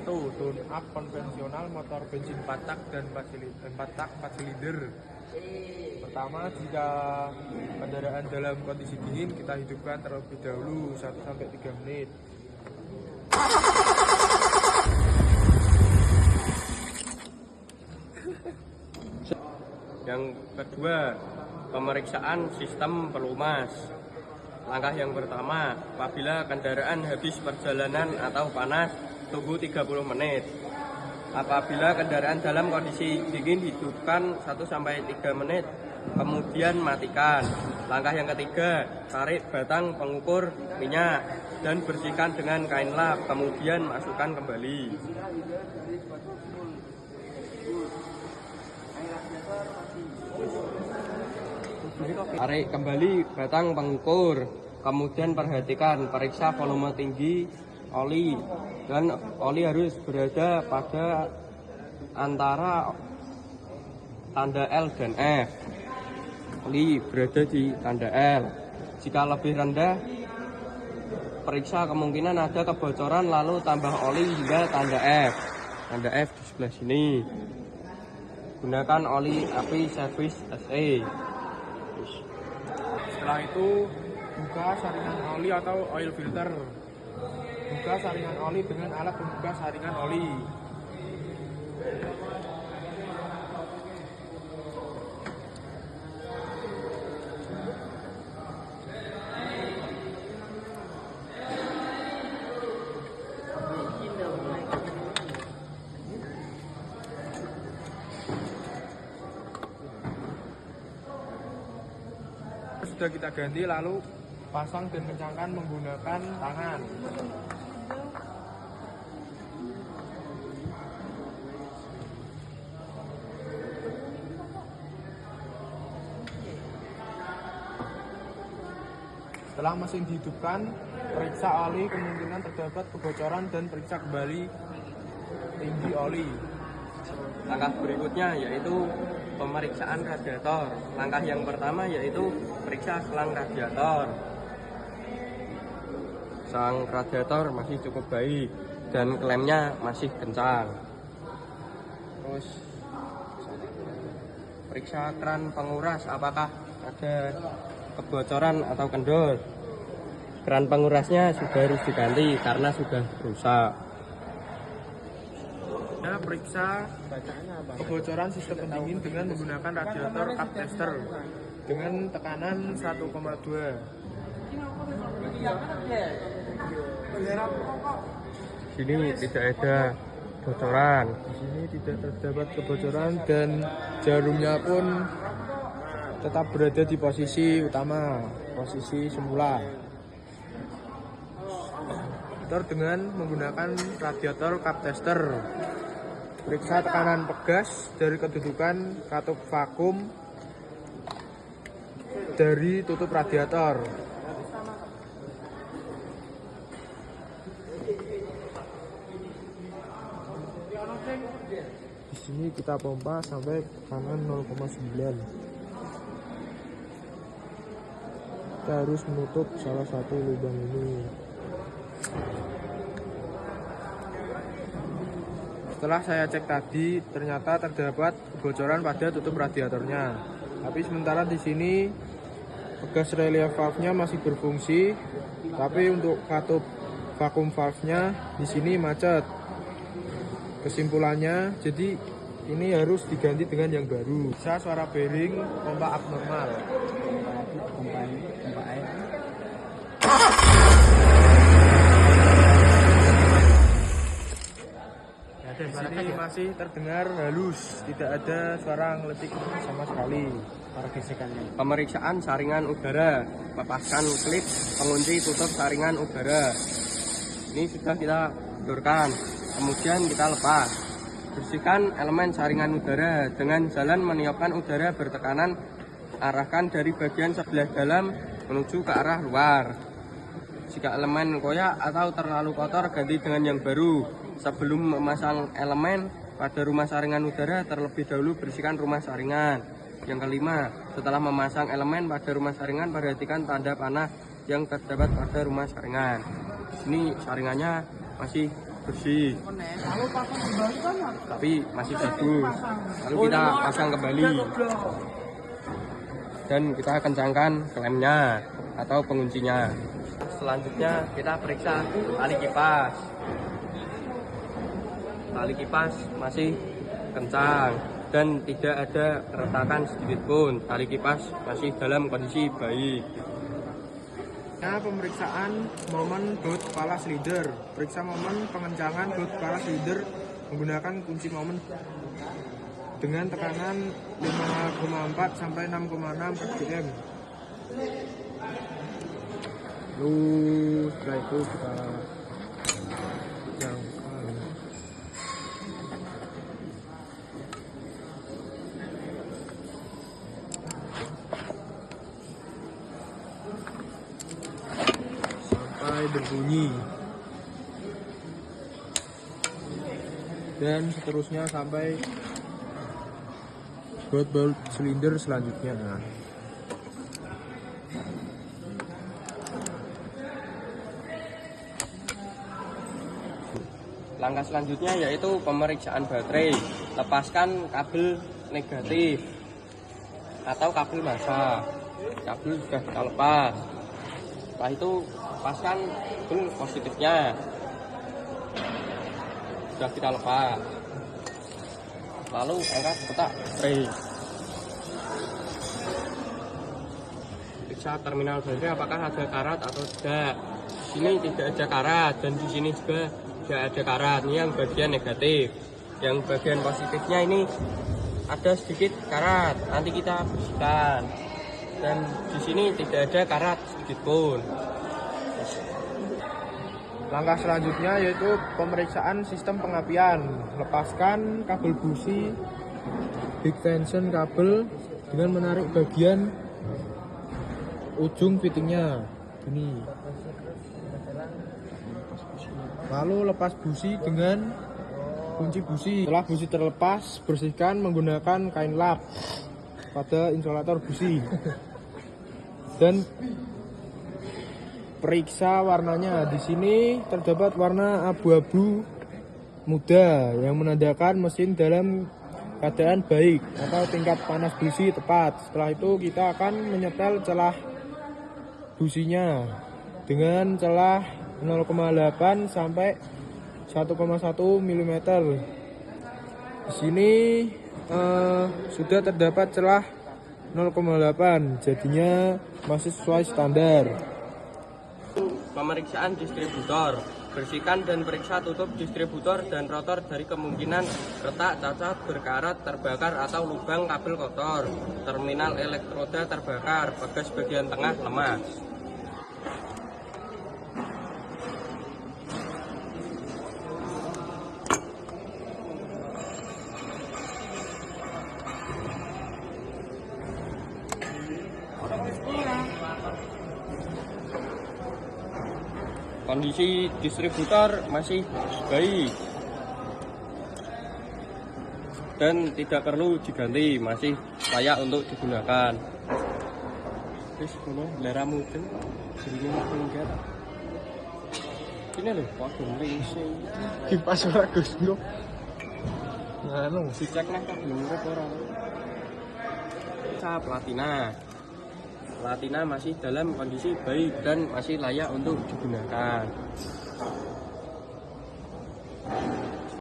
1. Tune up konvensional motor bensin 4 tak dan 4 tak 4 silinder. Pertama, jika kendaraan dalam kondisi dingin, kita hidupkan terlebih dahulu 1-3 menit. Yang kedua, pemeriksaan sistem pelumas. Langkah yang pertama, apabila kendaraan habis perjalanan atau panas, tunggu 30 menit. Apabila kendaraan dalam kondisi dingin, hidupkan 1-3 menit, kemudian matikan. Langkah yang ketiga, tarik batang pengukur minyak dan bersihkan dengan kain lap, kemudian masukkan kembali. Tarik kembali batang pengukur, kemudian perhatikan, periksa volume tinggi oli, dan oli harus berada pada antara tanda L dan F. Oli berada di tanda L. Jika lebih rendah, periksa kemungkinan ada kebocoran, lalu tambah oli hingga tanda F. Tanda F di sebelah sini. Gunakan oli API Service SE. Setelah itu, buka saringan oli atau oil filter. Buka saringan oli dengan alat pembuka saringan oli. Sudah kita ganti, lalu pasang dan kencangkan menggunakan tangan. Setelah mesin dihidupkan, periksa oli, kemungkinan terdapat kebocoran dan periksa kembali tinggi oli. Langkah berikutnya yaitu pemeriksaan radiator. Langkah yang pertama yaitu periksa selang radiator. Selang radiator masih cukup baik dan klemnya masih kencang. Terus periksa keran penguras, apakah ada kebocoran atau kendor. Keran pengurasnya sudah harus diganti karena sudah rusak. Nah, periksa kebocoran sistem pendingin dengan menggunakan radiator cup tester dengan tekanan 1,2. Sini tidak ada bocoran. Di sini tidak terdapat kebocoran dan jarumnya pun tetap berada di posisi utama, posisi semula. Dengan menggunakan radiator cup tester. Periksa tekanan pegas dari kedudukan katup vakum dari tutup radiator. Di sini kita pompa sampai tekanan 0,9. Kita harus menutup salah satu lubang ini. Setelah saya cek tadi, ternyata terdapat kebocoran pada tutup radiatornya. Tapi sementara di sini pegas relief valve-nya masih berfungsi, tapi untuk katup vakum valve-nya di sini macet. Kesimpulannya, jadi ini harus diganti dengan yang baru. Bisa suara bearing pompa abnormal. Pompa air. Di sini masih terdengar halus, tidak ada suara ngeletik sama sekali. Pemeriksaan saringan udara, lepaskan klip pengunci tutup saringan udara. Ini sudah kita kendorkan, kemudian kita lepas. Bersihkan elemen saringan udara dengan jalan meniupkan udara bertekanan, arahkan dari bagian sebelah dalam menuju ke arah luar. Jika elemen koyak atau terlalu kotor, ganti dengan yang baru. Sebelum memasang elemen pada rumah saringan udara, terlebih dahulu bersihkan rumah saringan. Yang kelima, setelah memasang elemen pada rumah saringan, perhatikan tanda panah yang terdapat pada rumah saringan. Ini saringannya masih bersih, tapi masih bagus. Lalu kita pasang kembali dan kita kencangkan klemnya atau penguncinya. Selanjutnya kita periksa tali kipas. Tali kipas masih kencang dan tidak ada keretakan sedikit pun. Tali kipas masih dalam kondisi baik. Nah, pemeriksaan momen baut kepala silinder. Periksa momen pengencangan baut kepala silinder menggunakan kunci momen dengan tekanan 5,4 sampai 6,6 rpm. Lalu setelah itu kita jangkau. Sampai berbunyi. Dan seterusnya sampai baut silinder selanjutnya. Langkah selanjutnya yaitu pemeriksaan baterai. Lepaskan kabel negatif atau kabel massa. Kabel sudah kita lepas. Setelah itu lepaskan kabel positifnya. Sudah kita lepas. Lalu angkat kotak baterai. Periksa terminal baterai apakah ada karat atau tidak. Di sini tidak ada karat dan di sini juga tidak ada karat. Ini yang bagian negatif. Yang bagian positifnya ini ada sedikit karat. Nanti kita bersihkan. Dan di sini tidak ada karat sedikit pun. Langkah selanjutnya yaitu pemeriksaan sistem pengapian. Lepaskan kabel busi big tension kabel dengan menarik bagian ujung fittingnya ini. Lalu lepas busi dengan kunci busi. Setelah busi terlepas, bersihkan menggunakan kain lap pada insulator busi. Dan periksa warnanya. Di sini terdapat warna abu-abu muda yang menandakan mesin dalam keadaan baik atau tingkat panas busi tepat. Setelah itu kita akan menyetel celah businya dengan celah 0,8 sampai 1,1 mm. Di sini sudah terdapat celah 0,8, jadinya masih sesuai standar. Pemeriksaan distributor. Bersihkan dan periksa tutup distributor dan rotor dari kemungkinan retak, cacat, berkarat, terbakar atau lubang kabel kotor. Terminal elektroda terbakar, bagas bagian tengah lemas. Kondisi distributor masih baik dan tidak perlu diganti, masih layak untuk digunakan. Terus kono lara mungkin sering enggak. Ini loh, waduh lese. Kipas ora Gus Bro. Nganu, Dicek nang kabel urip ora. Platina. Platina masih dalam kondisi baik dan masih layak untuk digunakan.